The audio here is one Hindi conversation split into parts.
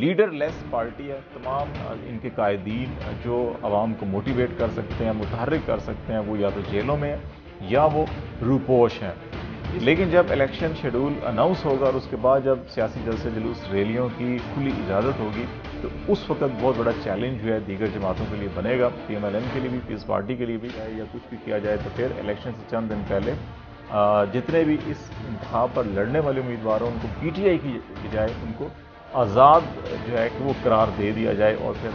लीडर लेस पार्टी है। तमाम इनके कायदीन जो आवाम को मोटिवेट कर सकते हैं, मुतहर्रिक कर सकते हैं, वो या तो जेलों में हैं या वो रूपोश हैं। लेकिन जब इलेक्शन शेड्यूल अनाउंस होगा और उसके बाद जब सियासी जलसे जुलूस रैलियों की खुली इजाज़त होगी, तो उस वक्त बहुत बड़ा चैलेंज जो है दीगर जमातों के लिए बनेगा, PMLN के लिए भी, पीस पार्टी के लिए भी, या कुछ भी किया जाए तो फिर इलेक्शन से चंद दिन पहले जितने भी इस इंतखाब पर लड़ने वाले उम्मीदवार हैं उनको PTI की बजाय उनको आज़ाद जो है कि वो करार दे दिया जाए, और फिर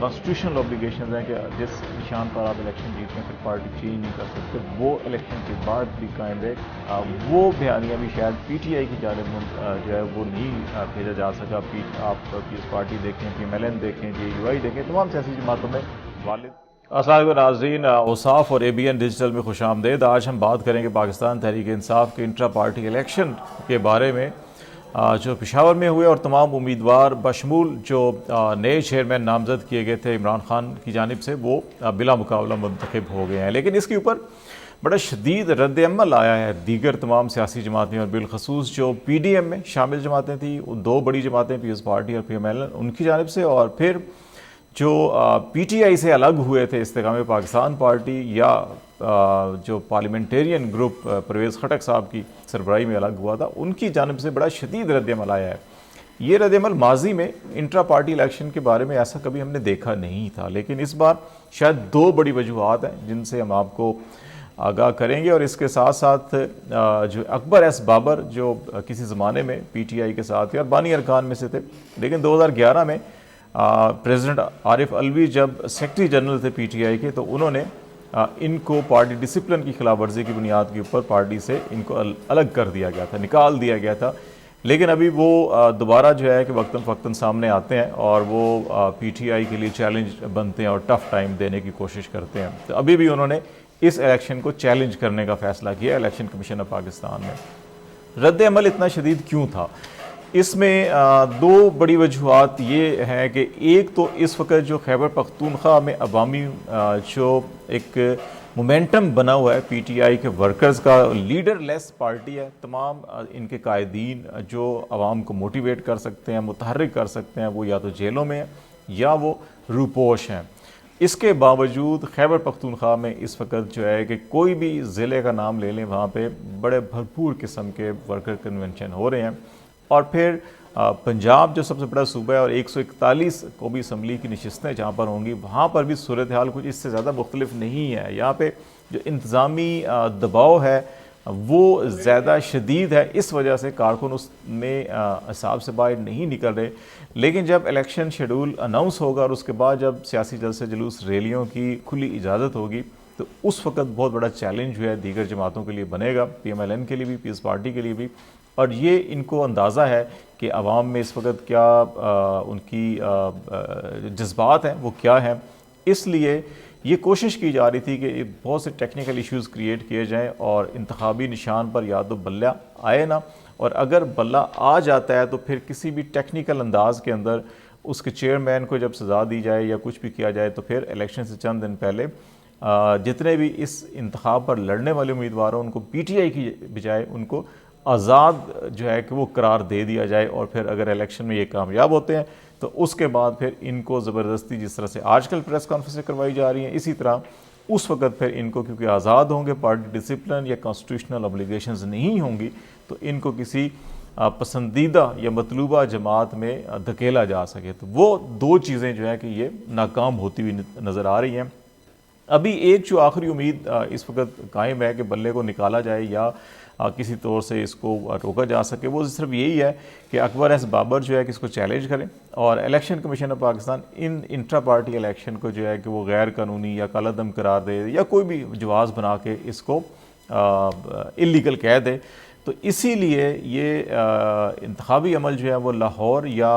कॉन्स्टिट्यूशनल ऑब्लिगेशन हैं कि जिस निशान पर आप इलेक्शन जीतते हैं फिर पार्टी चेंज नहीं कर सकते, वो इलेक्शन के बाद भी कायम रहे। वो बयानियाँ भी शायद PTI की जानिब जो है वो नहीं भेजा जा सका। आप पीस पार्टी देखें, PMLN देखें, JUI देखें, तमाम सियासी जमातों में वालिद। अस्सलाम नाज़रीन, औसाफ और ABN डिजिटल में खुश आमदेद। आज हम बात करेंगे पाकिस्तान तहरीक इंसाफ के इंट्रा पार्टी इलेक्शन के बारे में जो पेशावर में हुए, और तमाम उम्मीदवार बशमूल जो नए चेयरमैन नामजद किए गए थे इमरान खान की जानिब से, वो बिला मुकाबला मुंतखब हो गए हैं। लेकिन इसके ऊपर बड़ा शदीद रद्द अमल आया है दीगर तमाम सियासी जमातें, और बिलखसूस जो PDM में शामिल जमातें थी, दो बड़ी जमातें पीस पार्टी और PMLN, उनकी जानिब से, और फिर जो PTI से अलग हुए थे इस्तेकाम पाकिस्तान पार्टी, या जो पार्लियामेंटेरियन ग्रुप परवेज़ खटक साहब की सरबराही में अलग हुआ था, उनकी जानिब से बड़ा शदीद रद्दमल आया है। ये रद्दमल माजी में इंट्रा पार्टी इलेक्शन के बारे में ऐसा कभी हमने देखा नहीं था, लेकिन इस बार शायद दो बड़ी वजूहत हैं जिनसे हम आपको आगाह करेंगे। और इसके साथ साथ जो अकबर एस बाबर जो किसी ज़माने में PTI के साथ थे और बानी अरकान में से थे, लेकिन 2011 में प्रेसिडेंट आरिफ अलवी जब सेक्रेटरी जनरल थे PTI के, तो उन्होंने इनको पार्टी डिसिप्लिन की खिलाफ वर्जी की बुनियाद के ऊपर पार्टी से इनको अलग कर दिया गया था, निकाल दिया गया था। लेकिन अभी वो दोबारा जो है कि वक्तन फ़क्तन सामने आते हैं और वो PTI के लिए चैलेंज बनते हैं और टफ़ टाइम देने की कोशिश करते हैं। तो अभी भी उन्होंने इस इलेक्शन को चैलेंज करने का फ़ैसला किया इलेक्शन कमीशन ऑफ पाकिस्तान में। रद्द अमल इतना शदीद क्यों था? इसमें दो बड़ी वजूहत ये हैं कि एक तो इस वक्त जो खैबर पख्तूनख्वा में अवामी जो एक मोमेंटम बना हुआ है PTI के वर्कर्स का, लीडर लेस पार्टी है। तमाम इनके कायदीन जो आवाम को मोटिवेट कर सकते हैं, मुतहर्रिक कर सकते हैं, वो या तो जेलों में हैं या वो रूपोश हैं। इसके बावजूद खैबर पख्तूनख्वा में इस वक्त जो है कि कोई भी ज़िले का नाम ले लें, वहाँ पे बड़े भरपूर किस्म के वर्कर कन्वेंशन हो रहे हैं। और फिर पंजाब जो सबसे बड़ा सूबा है और 141 कौमी असम्बली की नशिस्तें जहाँ पर होंगी, वहाँ पर भी सूरत हाल कुछ इससे ज़्यादा मुख्तलिफ नहीं है। यहाँ पे जो इंतज़ामी दबाव है वो ज़्यादा शदीद है, इस वजह से कारकुन उसमें हिसाब से बाहर नहीं निकल रहे। लेकिन जब इलेक्शन शेड्यूल अनाउंस होगा और उसके बाद जब सियासी जलसे जुलूस रैलियों की खुली इजाज़त होगी, तो उस वक्त बहुत बड़ा चैलेंज जो है दीगर जमातों के लिए बनेगा, PMLN के लिए भी, पीस पार्टी के लिए भी। और ये इनको अंदाज़ा है कि अवाम में इस वक्त क्या उनकी जज्बात हैं वो क्या हैं। इसलिए ये कोशिश की जा रही थी कि बहुत से टेक्निकल इश्यूज़ क्रिएट किए जाएं और इंतखाबी निशान पर या तो बल्ला आए ना, और अगर बल्ला आ जाता है तो फिर किसी भी टेक्निकल अंदाज के अंदर उसके चेयरमैन को जब सज़ा दी जाए या कुछ भी किया जाए, तो फिर इलेक्शन से चंद दिन पहले जितने भी इस इंतखाब पर लड़ने वाले उम्मीदवार हैं उनको PTI की बजाय उनको आज़ाद जो है कि वो करार दे दिया जाए, और फिर अगर इलेक्शन में ये कामयाब होते हैं तो उसके बाद फिर इनको ज़बरदस्ती, जिस तरह से आजकल प्रेस कॉन्फ्रेंसें करवाई जा रही हैं, इसी तरह उस वक्त फिर इनको, क्योंकि आज़ाद होंगे, पार्टी डिसिप्लिन या कॉन्स्टिट्यूशनल ऑब्लिगेशंस नहीं होंगी, तो इनको किसी पसंदीदा या मतलूबा जमात में धकेला जा सके। तो वो दो चीज़ें जो है कि ये नाकाम होती हुई नज़र आ रही हैं। अभी एक जो आखिरी उम्मीद इस वक्त कायम है कि बल्ले को निकाला जाए या किसी तौर से इसको रोका जा सके, वो सिर्फ यही है कि अकबर एस बाबर जो है कि इसको चैलेंज करें और election commission of Pakistan in intra party election को जो है कि वो गैर कानूनी या कालादम करार दे या कोई भी जवाज़ बना के इसको इलीगल कह दे। तो इसीलिए ये इंतखाबी अमल जो है वो लाहौर या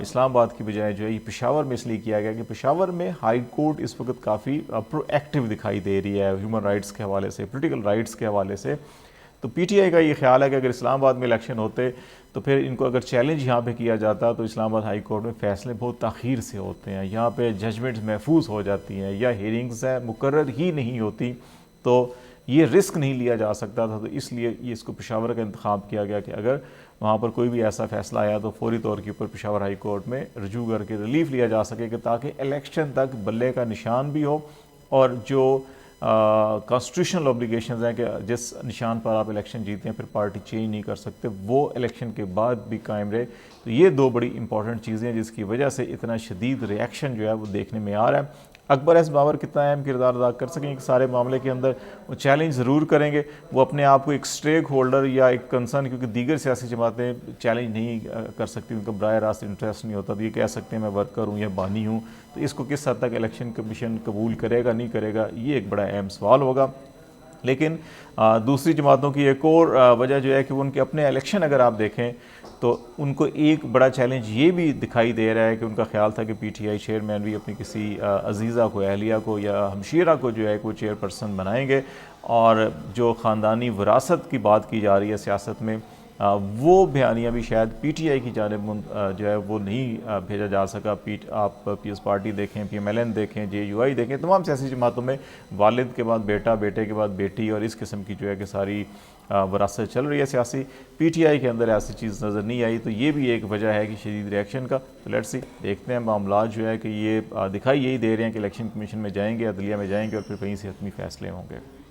इस्लामाबाद की बजाय जो है ये पेशावर में इसलिए किया गया कि पेशावर में हाई कोर्ट इस वक्त काफ़ी प्रोएक्टिव दिखाई दे रही है ह्यूमन राइट्स के हवाले से, पोलिटिकल राइट्स के हवाले से। तो PTI का ये ख्याल है कि अगर इस्लामाबाद में इलेक्शन होते तो फिर इनको अगर चैलेंज यहाँ पे किया जाता तो इस्लामाबाद हाई कोर्ट में फ़ैसले बहुत ताख़ीर से होते हैं, यहाँ पे जजमेंट्स महफूज हो जाती हैं या हियरिंग्स मुकर्रर ही नहीं होती। तो ये रिस्क नहीं लिया जा सकता था, तो इसलिए ये इसको पेशावर का इंतखाब किया गया कि अगर वहाँ पर कोई भी ऐसा फैसला आया तो फौरी तौर के ऊपर पेशावर हाई कोर्ट में रजू करके रिलीफ लिया जा सके, कि ताकि इलेक्शन तक बल्ले का निशान भी हो और जो कॉन्स्टिट्यूशनल ऑब्लिगेशंस हैं कि जिस निशान पर आप इलेक्शन जीते हैं फिर पार्टी चेंज नहीं कर सकते, वो इलेक्शन के बाद भी कायम रहे। तो ये दो बड़ी इंपॉर्टेंट चीज़ें हैं जिसकी वजह से इतना शदीद रिएक्शन जो है वो देखने में आ रहा है। अकबर एस बाबर कितना अहम किरदार अदा कर सकेंगे सारे मामले के अंदर, वो चैलेंज ज़रूर करेंगे। वो अपने आप को एक स्टेक होल्डर या एक कंसर्न, क्योंकि दीगर सियासी जमातें चैलेंज नहीं कर सकती, उनका बराह रास्त इंटरेस्ट नहीं होता, तो ये कह सकते हैं मैं वर्कर हूँ या बानी हूँ। तो इसको किस हद तक इलेक्शन कमीशन कबूल करेगा नहीं करेगा, ये एक बड़ा अहम सवाल होगा। लेकिन दूसरी जमातों की एक और वजह जो है कि उनके अपने इलेक्शन अगर आप देखें तो उनको एक बड़ा चैलेंज ये भी दिखाई दे रहा है कि उनका ख्याल था कि पीटीआई चेयरमैन भी अपनी किसी अजीज़ा को, अहलिया को या हमशीरा को जो है वो चेयरपर्सन बनाएंगे, और जो ख़ानदानी विरासत की बात की जा रही है सियासत में, वो बयानियाँ भी शायद पीटीआई की जानिब जो है वो नहीं भेजा जा सका। आप पीएस पार्टी देखें, पीएमएलएन देखें, जेयूआई देखें, तमाम सियासी जमातों में वालिद के बाद बेटा, बेटे के बाद बेटी और इस किस्म की जो है कि सारी विरासत चल रही है सियासी। पीटीआई के अंदर ऐसी चीज़ नज़र नहीं आई, तो ये भी एक वजह है कि शदीद रिएक्शन का। तो लेट्स सी, देखते हैं मामला जो है कि ये दिखाई यही दे रहे हैं कि इलेक्शन कमीशन में जाएंगे, अदलिया में जाएंगे और फिर कहीं से हतमी फैसले होंगे।